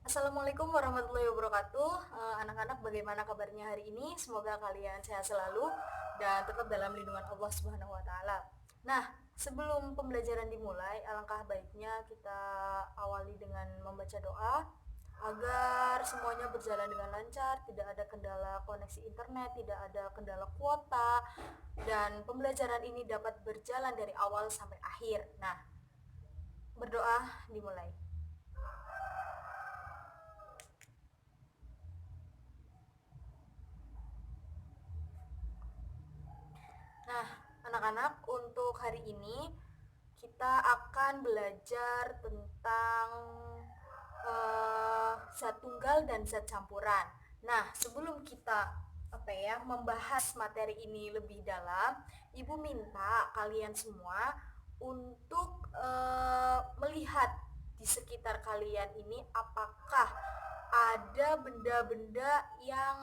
Assalamualaikum warahmatullahi wabarakatuh. Anak-anak, bagaimana kabarnya hari ini? Semoga kalian sehat selalu dan tetap dalam lindungan Allah Subhanahu wa taala. Nah, sebelum pembelajaran dimulai, alangkah baiknya kita awali dengan membaca doa agar semuanya berjalan dengan lancar, tidak ada kendala koneksi internet, tidak ada kendala kuota, dan pembelajaran ini dapat berjalan dari awal sampai akhir. Nah, berdoa dimulai. Nah, anak-anak, untuk hari ini kita akan belajar tentang zat tunggal dan zat campuran. Nah, sebelum kita membahas materi ini lebih dalam, Ibu minta kalian semua untuk melihat di sekitar kalian ini apakah ada benda-benda yang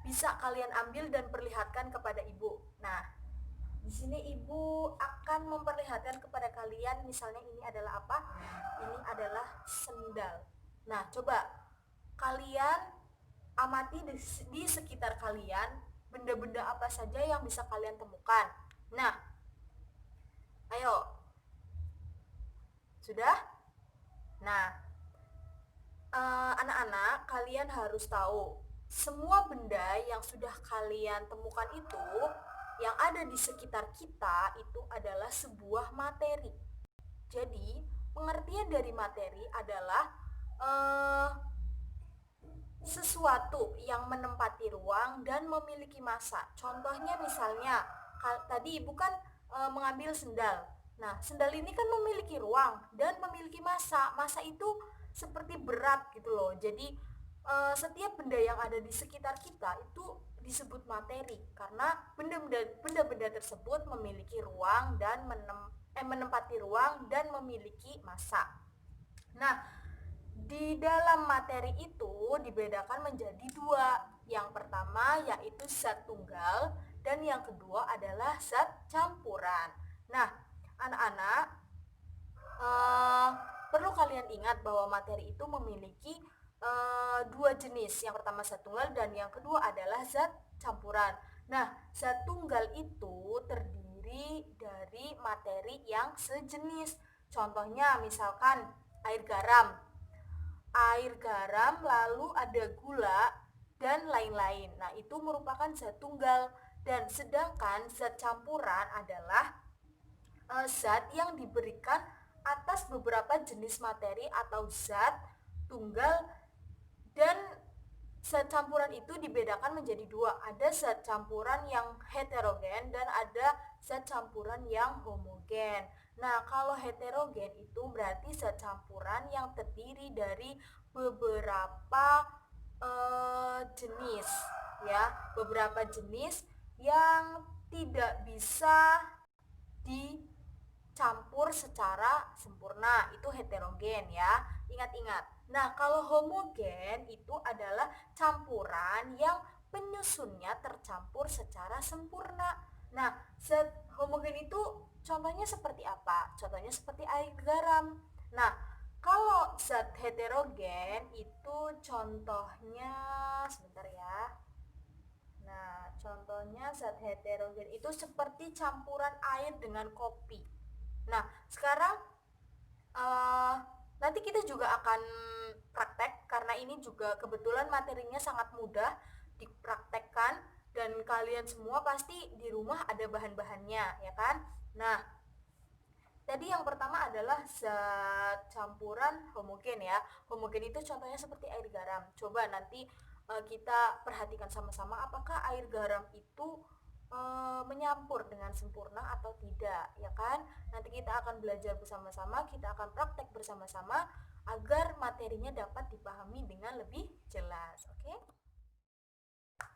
bisa kalian ambil dan perlihatkan kepada ibu. Nah, di sini ibu akan memperlihatkan kepada kalian, misalnya ini adalah apa? Ini adalah sendal. Nah, coba kalian amati di sekitar kalian benda-benda apa saja yang bisa kalian temukan. Nah, ayo. Sudah? Nah, anak-anak, kalian harus tahu semua benda yang sudah kalian temukan itu yang ada di sekitar kita itu adalah sebuah materi. Jadi, pengertian dari materi adalah sesuatu yang menempati ruang dan memiliki massa. Contohnya misalnya, tadi ibu kan mengambil sendal. Nah, sendal ini kan memiliki ruang dan memiliki massa. Massa itu seperti berat gitu loh. Jadi setiap benda yang ada di sekitar kita itu disebut materi karena benda-benda tersebut memiliki ruang dan menempati ruang dan memiliki massa. Nah, di dalam materi itu dibedakan menjadi dua. Yang pertama yaitu zat tunggal dan yang kedua adalah zat campuran. Nah, anak-anak, perlu kalian ingat bahwa materi itu memiliki dua jenis. Yang pertama zat tunggal dan yang kedua adalah zat campuran. Nah, zat tunggal itu terdiri dari materi yang sejenis. Contohnya misalkan air garam. Air garam, lalu ada gula dan lain-lain. Nah, itu merupakan zat tunggal. Dan sedangkan zat campuran adalah zat yang diberikan atas beberapa jenis materi atau zat tunggal, dan zat campuran itu dibedakan menjadi dua. Ada zat campuran yang heterogen dan ada zat campuran yang homogen. Nah, kalau heterogen itu berarti zat campuran yang terdiri dari beberapa jenis, ya, beberapa jenis yang tidak bisa dicampur secara sempurna, itu heterogen ya. Ingat-ingat. Nah, kalau homogen itu adalah campuran yang penyusunnya tercampur secara sempurna. Nah, zat homogen itu contohnya seperti apa? Contohnya seperti air garam. Nah, kalau zat heterogen itu contohnya, sebentar ya. Nah, contohnya zat heterogen itu seperti campuran air dengan kopi. Nah, sekarang nanti kita juga akan praktek karena ini juga kebetulan materinya sangat mudah dipraktekkan dan kalian semua pasti di rumah ada bahan-bahannya, ya kan? Nah, tadi yang pertama adalah zat campuran homogen ya. Homogen itu contohnya seperti air garam. Coba nanti kita perhatikan sama-sama apakah air garam itu menyampur dengan sempurna atau tidak, ya kan? Nanti kita akan belajar bersama-sama, kita akan praktek bersama-sama agar materinya dapat dipahami dengan lebih jelas, oke?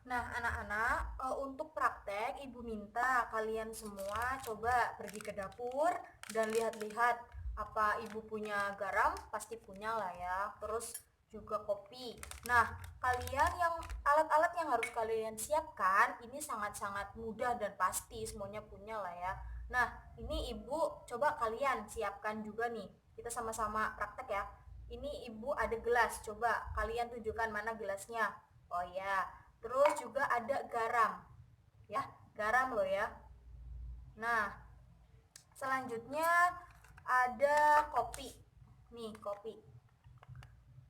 Nah, anak-anak, untuk praktek ibu minta kalian semua coba pergi ke dapur dan lihat-lihat apa ibu punya garam, pasti punya lah ya. Terus juga kopi. Nah, kalian yang alat-alat yang harus kalian siapkan ini sangat-sangat mudah dan pasti semuanya punya lah ya. Nah, ini ibu coba kalian siapkan juga nih. Kita sama-sama praktek ya. ini ibu ada gelas, coba kalian tunjukkan mana gelasnya. Oh ya, terus juga ada garam, ya, garam loh ya. Nah, selanjutnya ada kopi, nih kopi.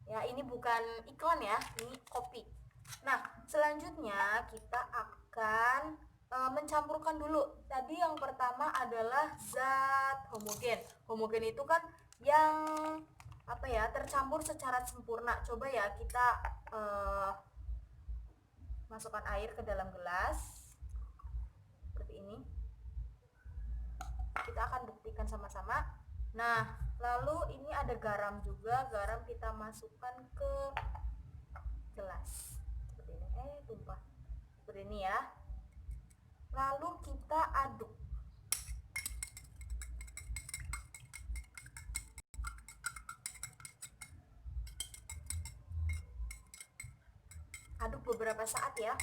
Ya, ini bukan iklan ya, ini kopi. Nah, selanjutnya kita akan mencampurkan dulu. Tadi yang pertama adalah zat homogen. Homogen itu kan yang apa ya, tercampur secara sempurna. Coba ya kita masukkan air ke dalam gelas seperti ini. Kita akan buktikan sama-sama. Nah, lalu ini ada garam juga. Garam kita masukkan ke gelas seperti ini. Tumpah seperti ini ya. Lalu kita aduk. Aduk beberapa saat ya.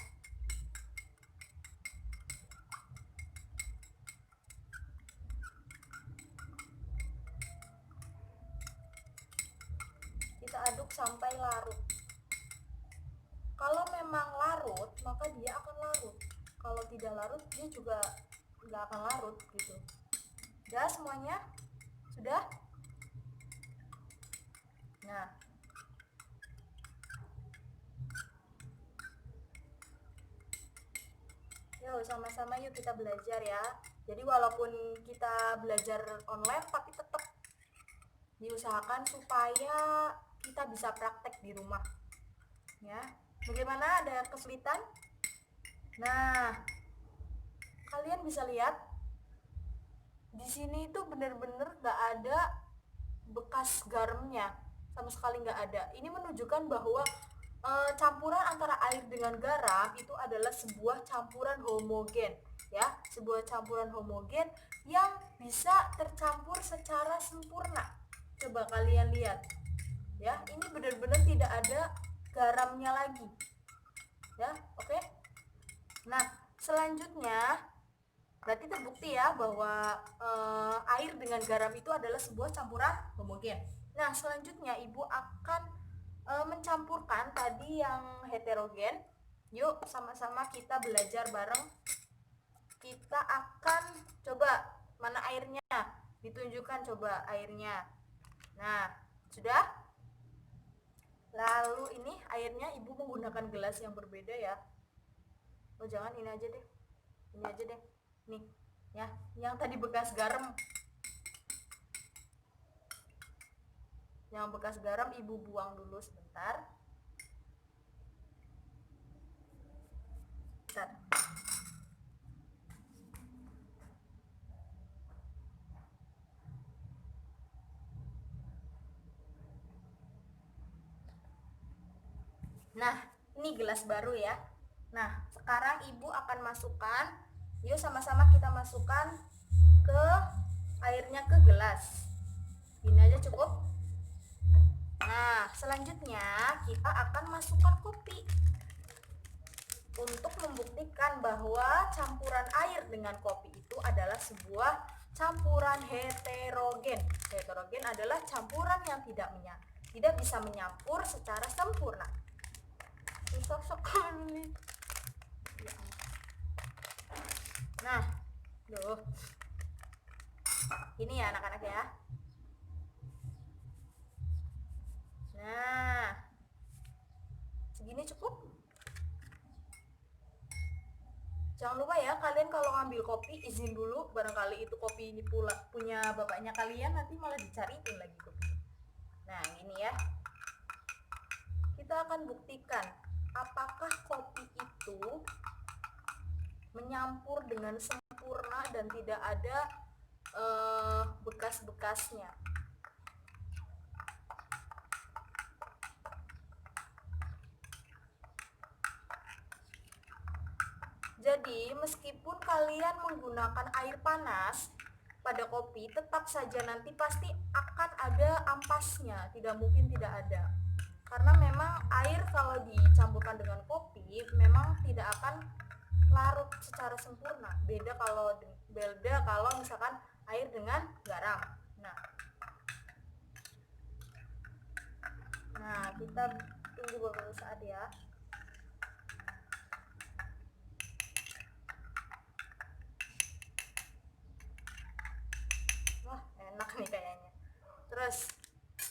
Kita aduk sampai larut. Kalau memang larut, maka dia akan larut. Kalau tidak larut, dia juga nggak akan larut gitu. Udah semuanya? Sudah? Nah, yuk sama-sama yuk kita belajar ya. Jadi walaupun kita belajar online, tapi tetap diusahakan supaya kita bisa praktek di rumah. Ya, bagaimana, ada kesulitan? Nah, kalian bisa lihat di sini itu benar-benar nggak ada bekas garamnya, sama sekali nggak ada. Ini menunjukkan bahwa campuran antara air dengan garam itu adalah sebuah campuran homogen, ya, sebuah campuran homogen yang bisa tercampur secara sempurna. Coba kalian lihat, ya, ini benar-benar tidak ada garamnya lagi, ya, oke. Nah, selanjutnya berarti terbukti ya bahwa air dengan garam itu adalah sebuah campuran homogen. Nah, selanjutnya ibu akan mencampurkan tadi yang heterogen. Yuk sama-sama kita belajar bareng. Kita akan coba mana airnya, ditunjukkan coba airnya. Nah, sudah. Lalu ini airnya ibu menggunakan gelas yang berbeda ya. Oh jangan, ini aja deh, ini aja deh, nih ya, yang tadi bekas garam. Yang bekas garam ibu buang dulu sebentar. Bentar. Nah, ini gelas baru ya. Nah, sekarang ibu akan masukkan, yuk sama-sama kita masukkan ke airnya ke gelas. Ini aja cukup. Nah, selanjutnya kita akan masukkan kopi untuk membuktikan bahwa campuran air dengan kopi itu adalah sebuah campuran heterogen. Heterogen adalah campuran yang tidak bisa menyampur secara sempurna. Susah sekali. Nah, loh. Ini ya anak-anak ya. Nah, segini cukup. Jangan lupa ya, kalian kalau ngambil kopi izin dulu, barangkali itu kopi ini pula punya bapaknya kalian, nanti malah dicariin lagi kopi. Nah, ini ya. Kita akan buktikan apakah kopi itu menyampur dengan sempurna dan tidak ada bekas-bekasnya. Jadi meskipun kalian menggunakan air panas pada kopi, tetap saja nanti pasti akan ada ampasnya, tidak mungkin tidak ada. Karena memang air kalau dicampurkan dengan kopi memang tidak akan larut secara sempurna. Beda kalau misalkan air dengan garam. Nah, Kita tunggu beberapa saat ya. Wah, enak nih kayaknya. Terus,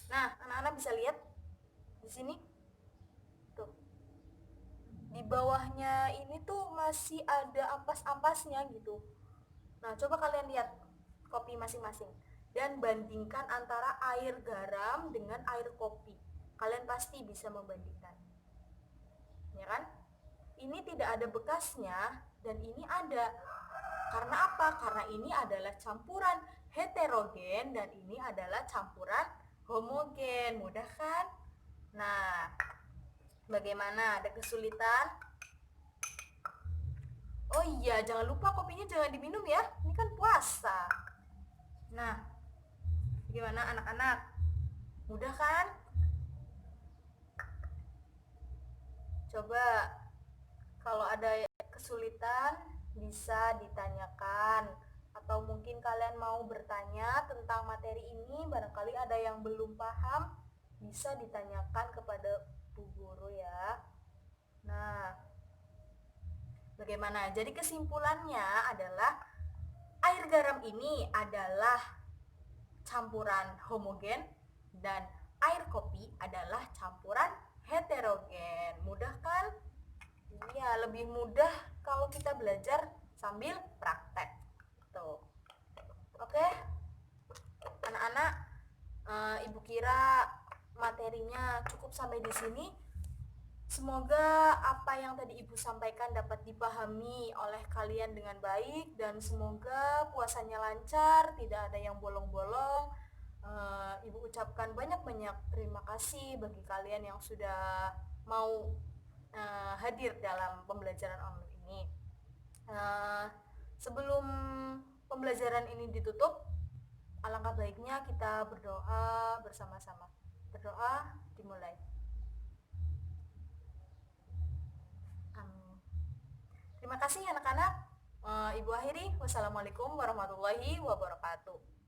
nah anak-anak bisa lihat di sini tuh, di bawahnya ini tuh masih ada ampas-ampasnya gitu. Nah, coba kalian lihat kopi masing-masing dan bandingkan antara air garam dengan air kopi. Kalian pasti bisa membandingkan, ya kan? Ini tidak ada bekasnya dan ini ada. Karena apa? Karena ini adalah campuran heterogen dan ini adalah campuran homogen. Mudah kan? Nah, bagaimana? Ada kesulitan? Oh iya, jangan lupa kopinya jangan diminum ya. Ini kan puasa. Nah, gimana anak-anak? Mudah kan? Coba kalau ada kesulitan bisa ditanyakan atau mungkin kalian mau bertanya tentang materi ini, barangkali ada yang belum paham, bisa ditanyakan kepada Bu Guru ya. Nah, bagaimana? Jadi kesimpulannya adalah air garam ini adalah campuran homogen dan air kopi adalah campuran heterogen. Mudah kan? Iya, lebih mudah kalau kita belajar sambil praktek. Tuh. Oke, anak-anak, Ibu kira materinya cukup sampai di sini. Semoga apa yang tadi Ibu sampaikan dapat dipahami oleh kalian dengan baik dan semoga puasanya lancar, tidak ada yang bolong-bolong. Ibu ucapkan banyak-banyak terima kasih bagi kalian yang sudah mau hadir dalam pembelajaran online ini. Sebelum pembelajaran ini ditutup, alangkah baiknya kita berdoa bersama-sama. Berdoa dimulai. Terima kasih anak-anak. Ibu akhiri. Wassalamualaikum warahmatullahi wabarakatuh.